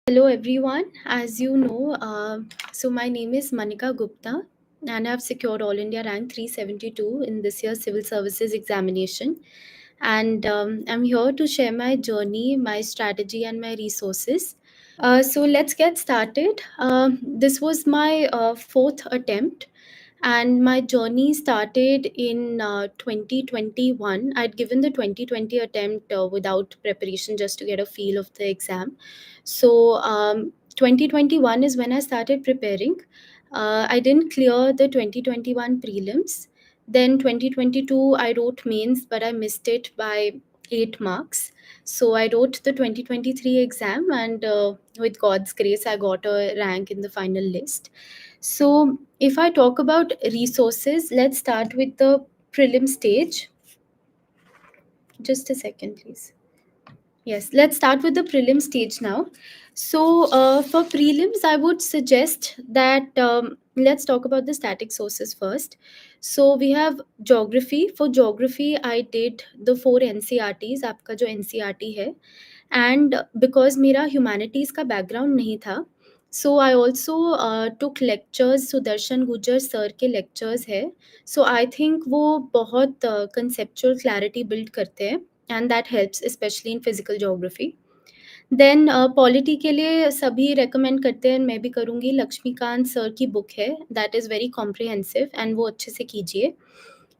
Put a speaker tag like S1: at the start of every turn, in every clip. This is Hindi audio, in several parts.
S1: Hello everyone. As you know, so my name is Manika Gupta and I have secured All India rank 372 in this year's civil services examination. And I'm here to share my journey, my strategy, and my resources. So let's get started. This was my fourth attempt, and my journey started in 2021. I'd given the 2020 attempt without preparation just to get a feel of the exam. So 2021 is when I started preparing. I didn't clear the 2021 prelims. Then 2022, I wrote mains, but I missed it by 8 marks. So I wrote the 2023 exam, and with God's grace, I got a rank in the final list. So, if I talk about resources, let's start with the prelim stage. Just a second, please. Yes, let's start with the prelim stage now. So, for prelims, I would suggest that let's talk about the static sources first. So, we have geography. For geography, I did the four NCRTs. आपका जो NCRT है, and because मेरा ह्यूमैनिटीज़ का बैकग्राउंड नहीं था, so I also took lectures Sudarshan Gurjar sir के लेक्चर्स है. सो आई थिंक वो बहुत कंसेप्चुअल क्लैरिटी बिल्ड करते हैं, and that helps specially in physical geography. Then polity के लिए सभी रेकमेंड करते हैं, मैं भी करूँगी. लक्ष्मीकांत सर की बुक है, that is very comprehensive and वो अच्छे से कीजिए.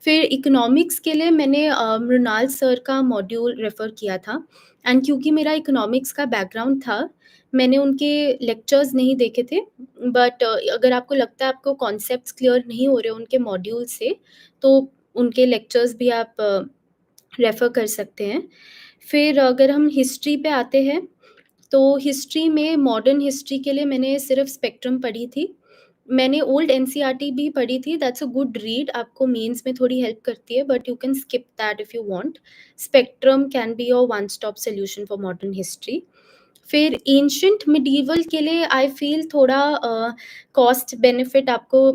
S1: फिर इकोनॉमिक्स के लिए मैंने मृणाल सर का मॉड्यूल रेफ़र किया था, एंड क्योंकि मेरा इकोनॉमिक्स का बैकग्राउंड था, मैंने उनके लेक्चर्स नहीं देखे थे. बट अगर आपको लगता है आपको कॉन्सेप्ट्स क्लियर नहीं हो रहे उनके मॉड्यूल से, तो उनके लेक्चर्स भी आप रेफ़र कर सकते हैं. फिर अगर हम हिस्ट्री पे आते हैं, तो हिस्ट्री में मॉडर्न हिस्ट्री के लिए मैंने सिर्फ स्पेक्ट्रम पढ़ी थी. मैंने ओल्ड एनसीईआरटी भी पढ़ी थी, दैट्स अ गुड रीड, आपको मेंस में थोड़ी हेल्प करती है, but you can skip that if you want. Spectrum can be your one stop solution for modern history. फिर एंशिएंट मिडीवल के लिए आई फील थोड़ा कॉस्ट बेनिफिट आपको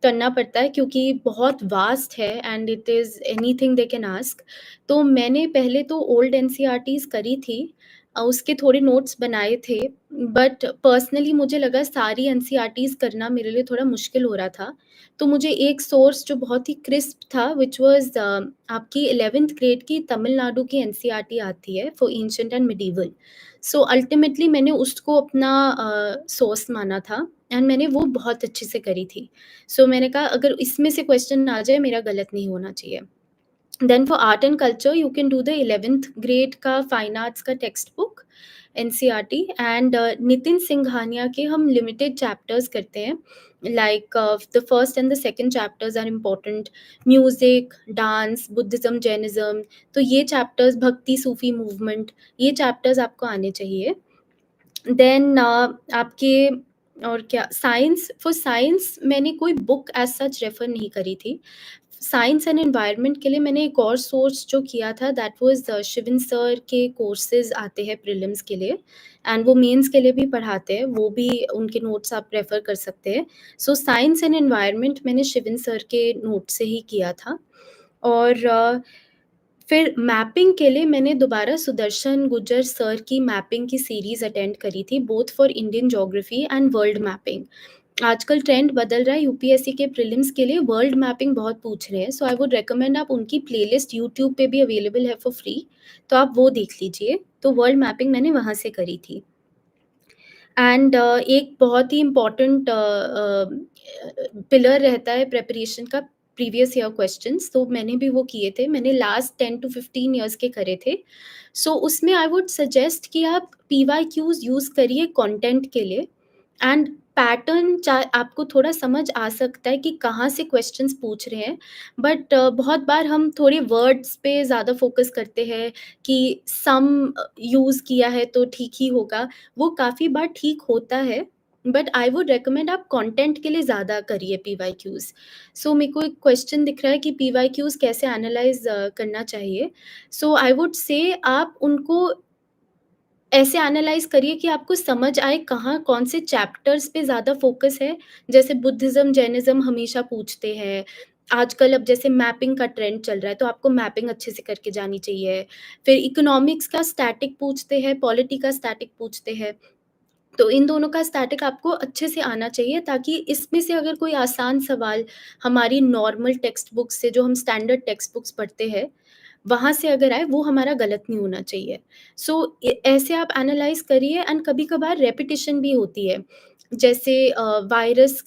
S1: करना पड़ता है, क्योंकि बहुत वास्ट है and it is anything they can ask. तो मैंने पहले तो ओल्ड एनसीईआरटीज़ करी थी, उसके थोड़े नोट्स बनाए थे, बट पर्सनली मुझे लगा सारी एनसीईआरटीज़ करना मेरे लिए थोड़ा मुश्किल हो रहा था. तो मुझे एक सोर्स जो बहुत ही क्रिस्प था, व्हिच वाज़ आपकी 11th ग्रेड की तमिलनाडु की एनसीईआरटी आती है for ancient and medieval. So ultimately मैंने उसको अपना सोर्स माना था, एंड मैंने वो बहुत अच्छे से करी थी. सो मैंने कहा अगर इसमें से क्वेश्चन आ जाए, मेरा गलत नहीं होना चाहिए. Then for art and culture you can do the 11th grade का फाइन आर्ट्स का text book NCERT, and Nitin Singhania के हम लिमिटेड चैप्टर्स करते हैं, like the first and the second chapters are important. Music, dance, Buddhism, Jainism, तो ये चैप्टर्स, भक्ति, सूफी मूवमेंट, ये चैप्टर्स आपको आने चाहिए. देन आपके और क्या, साइंस. फॉर साइंस मैंने कोई बुक एज सच रेफ़र नहीं करी थी. साइंस एंड एनवायरनमेंट के लिए मैंने एक और सोर्स जो किया था, दैट वाज़ शिवन सर के कोर्सेज़ आते हैं प्रीलिम्स के लिए, एंड वो मेंस के लिए भी पढ़ाते हैं, वो भी उनके नोट्स आप रेफ़र कर सकते हैं. सो साइंस एंड एनवायरनमेंट मैंने शिवन सर के नोट से ही किया था. और फिर मैपिंग के लिए मैंने दोबारा सुदर्शन गुर्जर सर की मैपिंग की सीरीज़ अटेंड करी थी, both for Indian geography and world mapping. आजकल ट्रेंड बदल रहा है, यूपीएससी के प्रीलिम्स के लिए वर्ल्ड मैपिंग बहुत पूछ रहे हैं, सो आई वुड रिकमेंड आप उनकी प्लेलिस्ट यूट्यूब पे भी अवेलेबल है फॉर फ्री, तो आप वो देख लीजिए. तो वर्ल्ड मैपिंग मैंने वहाँ से करी थी. एंड एक बहुत ही इम्पोर्टेंट पिलर रहता है प्रिपरेशन का, प्रीवियस ईयर क्वेश्चंस, तो मैंने भी वो किए थे. मैंने लास्ट 10 टू 15 ईयर्स के करे थे. सो उसमें आई वुड सजेस्ट कि आप पीवाईक्यूज यूज़ करिए कंटेंट के लिए, एंड पैटर्न आपको थोड़ा समझ आ सकता है कि कहाँ से क्वेश्चंस पूछ रहे हैं. बट बहुत बार हम थोड़े वर्ड्स पे ज़्यादा फोकस करते हैं कि सम यूज़ किया है तो ठीक ही होगा. वो काफ़ी बार ठीक होता है, बट आई वुड रिकमेंड आप कंटेंट के लिए ज़्यादा करिए पीवाईक्यूज. सो मेरे को एक क्वेश्चन दिख रहा है कि पीवाईक्यूज कैसे एनालाइज करना चाहिए. सो आई वुड से आप उनको ऐसे एनालाइज़ करिए कि आपको समझ आए कहाँ कौन से चैप्टर्स पे ज़्यादा फ़ोकस है. जैसे बुद्धिज़्म, जैनिज़्म हमेशा पूछते हैं. आजकल अब जैसे मैपिंग का ट्रेंड चल रहा है, तो आपको मैपिंग अच्छे से करके जानी चाहिए. फिर इकोनॉमिक्स का स्टैटिक पूछते हैं, पॉलिटी का स्टैटिक पूछते हैं. तो इन दोनों का स्टैटिक आपको अच्छे से आना चाहिए, ताकि इसमें से अगर कोई आसान सवाल हमारी नॉर्मल टेक्स्ट बुक से, जो हम स्टैंडर्ड टेक्स्ट बुक्स पढ़ते हैं, वहाँ से अगर आए, वो हमारा गलत नहीं होना चाहिए। सो ऐसे आप एनालाइज़ करिए, एंड कभी-कभार रेपिटिशन भी होती है। जैसे वायरसेस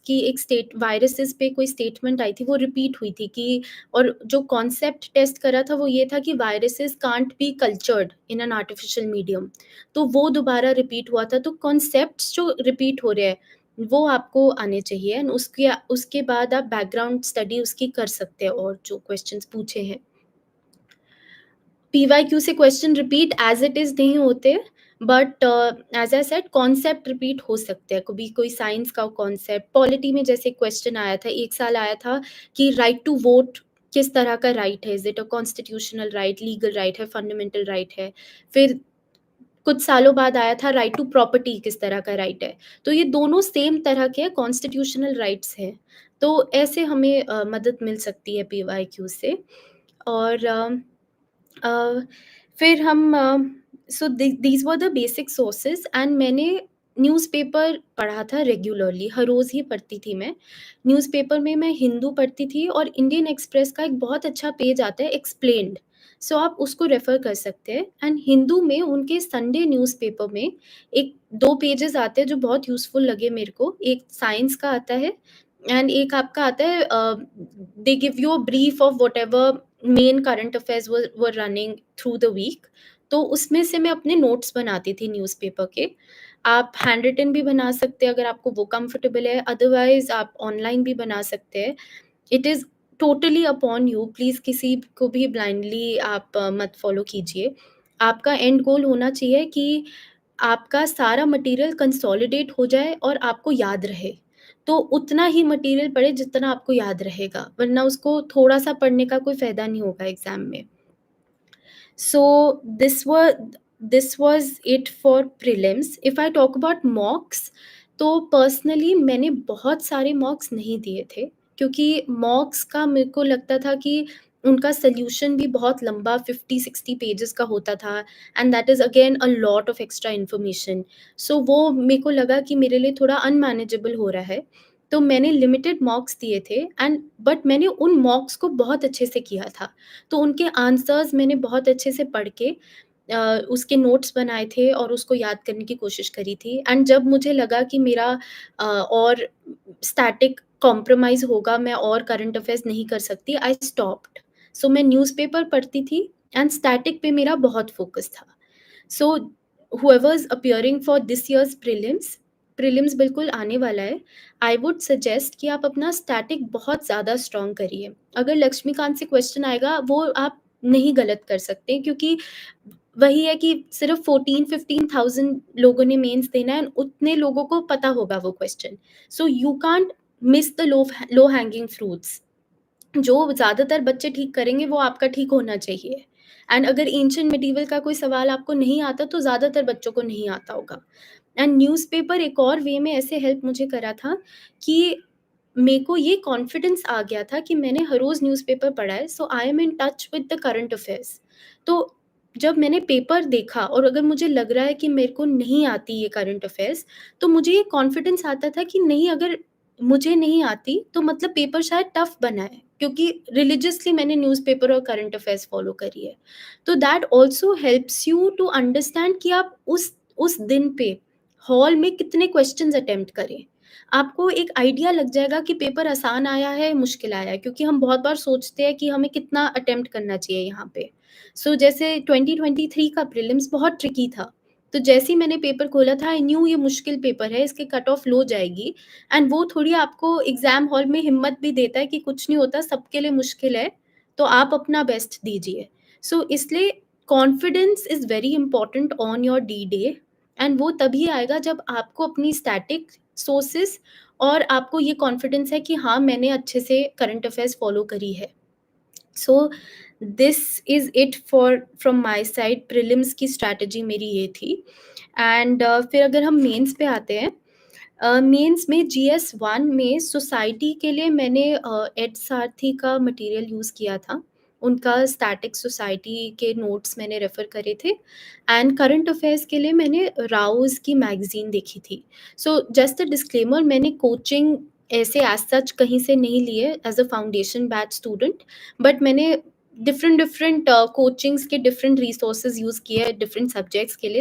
S1: पे कोई स्टेटमेंट आई थी, वो रिपीट हुई थी कि, और जो कॉन्सेप्ट टेस्ट करा था वो ये था कि viruses can't be cultured in an artificial medium. तो वो दोबारा रिपीट हुआ था। तो कॉन्सेप्ट्स जो रिपीट हो रहे हैं, वो आपको आने चाहिए, एंड उसके उसके बाद आप बैकग्राउंड स्टडी उसकी कर सकते हैं, और जो क्वेश्चंस पूछे हैं। पीवाईक्यू से question repeat as it is नहीं होते, but as I said concept repeat हो सकते हैं। कभी कोई साइंस का कॉन्सेप्ट, पॉलिटी में जैसे क्वेश्चन आया था, एक साल आया था कि राइट टू वोट किस तरह का राइट है? Is it a constitutional right, legal right है, फंडामेंटल राइट है? फिर कुछ सालों बाद आया था राइट टू प्रॉपर्टी किस तरह का राइट है? तो ये दोनों सेम तरह के कॉन्स्टिट्यूशनल राइट्स हैं। तो ऐसे हमें मदद मिल सकती है पीवाईक्यू से। और अ, फिर हम so these were the basic sources, and मैंने न्यूज़पेपर पढ़ा था रेगुलरली, हर रोज़ ही पढ़ती थी मैं। न्यूज़पेपर में मैं हिंदू पढ़ती थी, और इंडियन एक्सप्रेस का एक बहुत अच्छा पेज आता है एक्सप्लेन्ड, सो आप उसको रेफ़र कर सकते हैं। एंड हिंदू में उनके संडे न्यूज़पेपर में एक 2 पेजेज़ आते हैं जो बहुत यूज़फुल लगे मेरे को। एक साइंस का आता है, एंड एक आपका आता है, they give you a brief of whatever main current affairs were running through the week. तो उसमें से मैं अपने नोट्स बनाती थी न्यूज़पेपर के। आप हैंड रिटन भी बना सकते हैं अगर आपको वो कंफर्टेबल है, अदरवाइज़ आप ऑनलाइन भी बना सकते हैं। It is totally upon you, please किसी को भी ब्लाइंडली आप मत फ़ॉलो कीजिए। आपका एंड गोल होना चाहिए कि आपका सारा मटेरियल कंसोलिडेट हो जाए और आपको याद रहे। तो उतना ही मटेरियल पढ़ें जितना आपको याद रहेगा, वरना उसको थोड़ा-सा पढ़ने का कोई फ़ायदा नहीं होगा एग्ज़ाम में। So this was it for prelims. If I talk about mocks, तो पर्सनली मैंने बहुत सारे मॉक्स नहीं दिए थे, क्योंकि मॉक्स का मेरे को लगता था कि उनका सॉल्यूशन भी बहुत लंबा 50-60 पेजेस का होता था, and that is again a lot of extra information. So वो मेरे को लगा कि मेरे लिए थोड़ा अनमैनेजेबल हो रहा है। तो मैंने लिमिटेड मॉक्स दिए थे, एंड बट मैंने उन मॉक्स को बहुत अच्छे से किया था। तो उनके आंसर्स मैंने बहुत अच्छे से पढ़ के उसके नोट्स बनाए थे, और उसको याद करने की कोशिश करी थी। एंड जब मुझे लगा कि मेरा और स्टैटिक कॉम्प्रोमाइज़ होगा, मैं और करंट अफेयर्स नहीं कर सकती, आई स्टॉप्ड। सो मैं न्यूज़पेपर पढ़ती थी, एंड स्टैटिक पे मेरा बहुत फ़ोकस था। सो whoever's appearing for this year's prelims बिल्कुल आने वाला है। आई वुड सजेस्ट कि आप अपना स्टैटिक बहुत ज़्यादा स्ट्रॉन्ग करिए। अगर लक्ष्मीकांत से क्वेश्चन आएगा, वो आप नहीं गलत कर सकते, क्योंकि वही है कि सिर्फ़ 14-15,000 लोगों ने मेंस देना है, उतने लोगों को पता होगा वो question. So you can't miss the low hanging fruits. जो ज़्यादातर बच्चे ठीक करेंगे, वो आपका ठीक होना चाहिए। एंड अगर एंशिएंट मिडीवल का कोई सवाल आपको नहीं आता, तो ज़्यादातर बच्चों को नहीं आता होगा। एंड न्यूज़पेपर एक और वे में ऐसे हेल्प मुझे करा था कि मेरे को ये कॉन्फिडेंस आ गया था कि मैंने हर रोज़ न्यूज़पेपर पढ़ा है, so I am in touch with the current affairs. तो जब मैंने पेपर देखा, और अगर मुझे लग रहा है कि मेरे को नहीं आती ये करंट अफेयर्स, तो मुझे ये कॉन्फिडेंस आता था कि नहीं, अगर मुझे नहीं आती, तो मतलब पेपर शायद टफ़ बना है, क्योंकि रिलिजियसली मैंने न्यूज़पेपर और करंट अफेयर्स फ़ॉलो करी है। तो that also helps you to understand कि आप उस दिन पे हॉल में कितने क्वेश्चंस अटेम्प्ट करें। आपको एक आइडिया लग जाएगा कि पेपर आसान आया है, मुश्किल आया है, क्योंकि हम बहुत बार सोचते हैं कि हमें कितना अटेम्प्ट करना चाहिए यहाँ पे। सो जैसे 2023 का प्रीलिम्स बहुत ट्रिकी था। तो जैसे ही मैंने पेपर खोला था, आई न्यू ये मुश्किल पेपर है, इसकी कट ऑफ लो जाएगी, एंड वो थोड़ी आपको एग्ज़ाम हॉल में हिम्मत भी देता है कि कुछ नहीं होता, सबके लिए मुश्किल है, तो आप अपना बेस्ट दीजिए। सो इसलिए confidence is very important on your D day, and वो तभी आएगा जब आपको अपनी स्टैटिक सोर्सेज़, और आपको ये कॉन्फिडेंस है कि हाँ, मैंने अच्छे से करंट अफेयर्स फ़ॉलो करी है। So this is it for from my side. Prelims की स्ट्रैटेजी मेरी ये थी। एंड फिर अगर हम मेंस पे आते हैं, मेंस में जीएस 1 में सोसाइटी के लिए मैंने एड सारथी का मटेरियल यूज़ किया था। उनका स्टैटिक सोसाइटी के नोट्स मैंने रेफ़र करे थे एंड करंट अफ़ेयर्स के लिए मैंने राउज़ की मैगज़ीन देखी थी। सो जस्ट अ डिस्क्लेमर, मैंने कोचिंग ऐसे एज़ सच कहीं से नहीं ली है as a foundation batch student, but मैंने डिफरेंट डिफरेंट कोचिंग्स के डिफरेंट रिसोर्सेज़ यूज़ किए हैं डिफरेंट सब्जेक्ट्स के लिए।